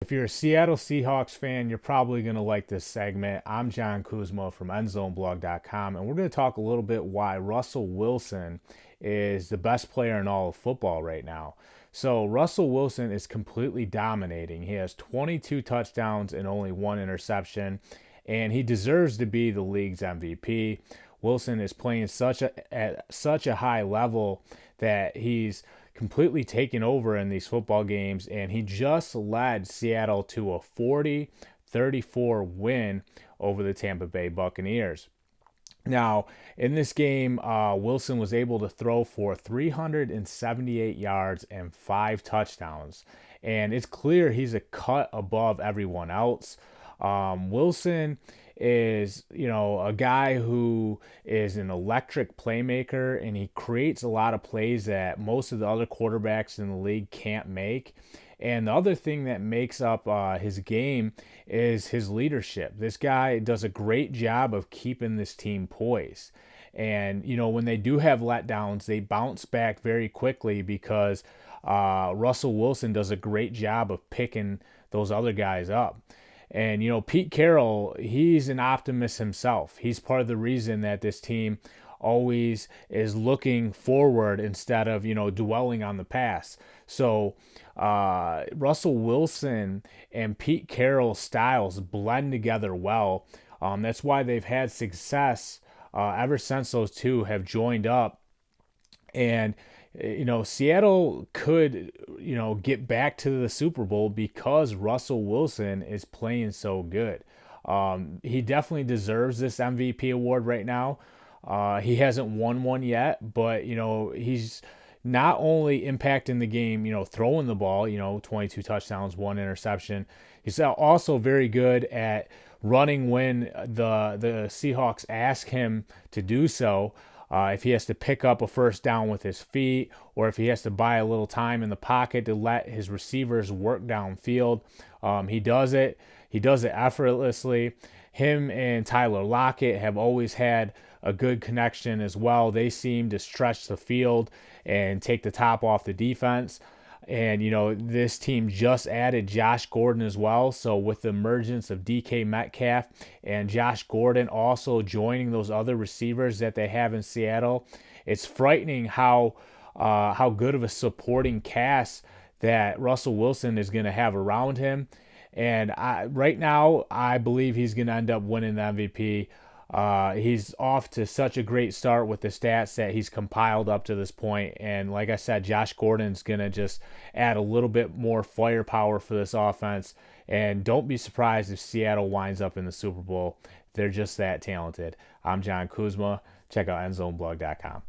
If you're a Seattle Seahawks fan, you're probably going to like this segment. I'm John Kuzma from EndZoneBlog.com, and we're going to talk a little bit why Russell Wilson is the best player in all of football right now. So, Russell Wilson is completely dominating. He has 22 touchdowns and only one interception, and he deserves to be the league's MVP. Wilson is playing at such a high level that he's completely taken over in these football games, and he just led Seattle to a 40-34 win over the Tampa Bay Buccaneers. Now, in this game, Wilson was able to throw for 378 yards and 5 touchdowns. And it's clear he's a cut above everyone else. Wilson is, a guy who is an electric playmaker, and he creates a lot of plays that most of the other quarterbacks in the league can't make. And the other thing that makes up his game is his leadership. This guy does a great job of keeping this team poised. And, when they do have letdowns, they bounce back very quickly because Russell Wilson does a great job of picking those other guys up. And, Pete Carroll, he's an optimist himself. He's part of the reason that this team always is looking forward instead of, dwelling on the past. So Russell Wilson and Pete Carroll's styles blend together well. That's why they've had success ever since those two have joined up. And Seattle could, get back to the Super Bowl because Russell Wilson is playing so good. He definitely deserves this MVP award right now. He hasn't won one yet, but, he's not only impacting the game, throwing the ball, 22 touchdowns, one interception. He's also very good at running when the Seahawks ask him to do so. If he has to pick up a first down with his feet, or if he has to buy a little time in the pocket to let his receivers work downfield, he does it. He does it effortlessly. Him and Tyler Lockett have always had a good connection as well. They seem to stretch the field and take the top off the defense. And, this team just added Josh Gordon as well. So with the emergence of DK Metcalf and Josh Gordon also joining those other receivers that they have in Seattle, it's frightening how good of a supporting cast that Russell Wilson is going to have around him. And right now, I believe he's going to end up winning the MVP. He's off to such a great start with the stats that he's compiled up to this point. And like I said, Josh Gordon's going to just add a little bit more firepower for this offense. And don't be surprised if Seattle winds up in the Super Bowl. They're just that talented. I'm John Kuzma. Check out EndZoneBlog.com.